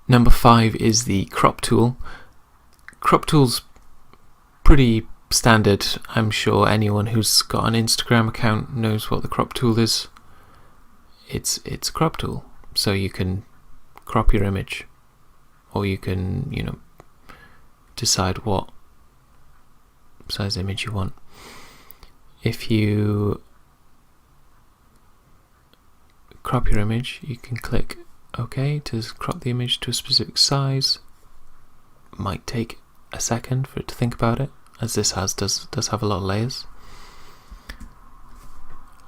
Number 5 is the crop tool. Crop tool's pretty standard. I'm sure anyone who's got an Instagram account knows what the crop tool is. It's a crop tool, so you can crop your image, or you can, decide what size image you want. If you crop your image, you can click OK to crop the image to a specific size. Might take a second for it to think about it, as this does have a lot of layers.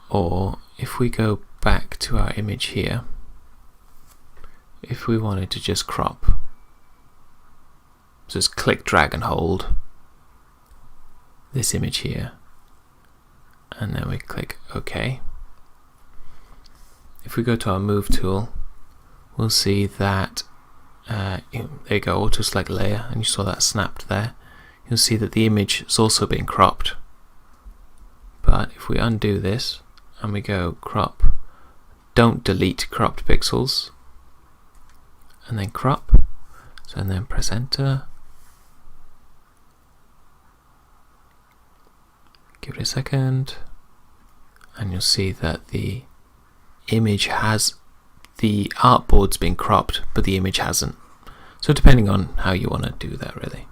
Or if we go back to our image here, if we wanted to just crop, so just click, drag and hold this image here, and then we click OK. If we go to our move tool, we'll see that there you go, auto select layer, and you saw that snapped there. You'll see that the image is also being cropped. But if we undo this and we go crop, don't delete cropped pixels, and then crop, and then press enter. Give it a second, and you'll see that the image has, the artboard's been cropped, but the image hasn't. So depending on how you want to do that, really.